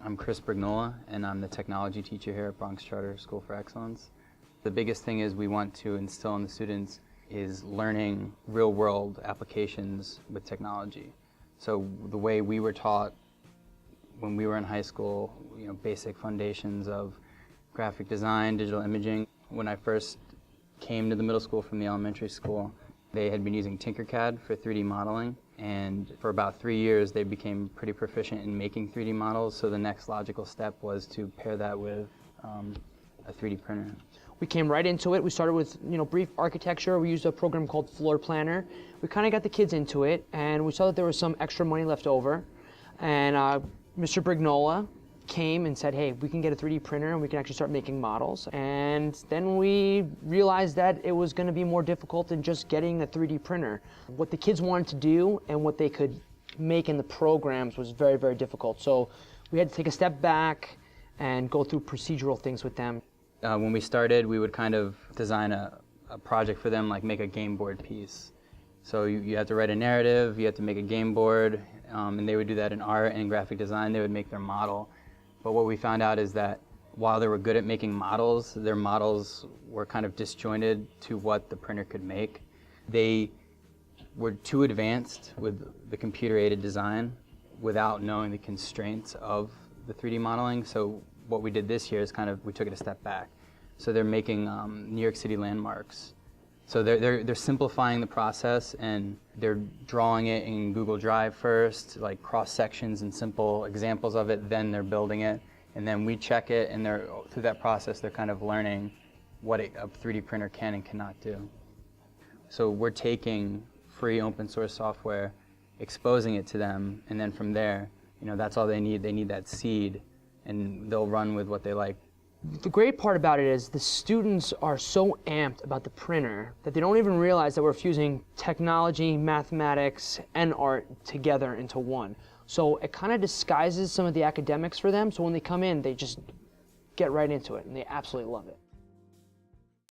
I'm Chris Brignola, and I'm the technology teacher here at Bronx Charter School for Excellence. The biggest thing is we want to instill in the students is learning real-world applications with technology. So the way we were taught when we were in high school, basic foundations of graphic design, digital imaging. When I first came to the middle school from the elementary school, they had been using Tinkercad for 3D modeling, and for about 3 years they became pretty proficient in making 3D models, so the next logical step was to pair that with a 3D printer. We came right into it. We started with brief architecture. We used a program called Floor Planner. We kind of got the kids into it, and we saw that there was some extra money left over, and Mr. Brignola came and said, hey, we can get a 3D printer and we can actually start making models. And then we realized that it was going to be more difficult than just getting a 3D printer. What the kids wanted to do and what they could make in the programs was very, very difficult. So we had to take a step back and go through procedural things with them. When we started, we would kind of design a project for them, like make a game board piece. So you had to write a narrative, you had to make a game board, and they would do that in art and graphic design. They would make their model. But what we found out is that while they were good at making models, their models were kind of disjointed to what the printer could make. They were too advanced with the computer-aided design without knowing the constraints of the 3D modeling. So what we did this year is we took it a step back. So they're making New York City landmarks. So they're simplifying the process, and they're drawing it in Google Drive first, like cross sections and simple examples of it, then they're building it, and then we check it, and through that process they're kind of learning what a 3D printer can and cannot do. So we're taking free open source software, exposing it to them, and then from there, that's all they need. They need that seed, and they'll run with what they like. The great part about it is the students are so amped about the printer that they don't even realize that we're fusing technology, mathematics, and art together into one. So it kind of disguises some of the academics for them, so when they come in, they just get right into it, and they absolutely love it.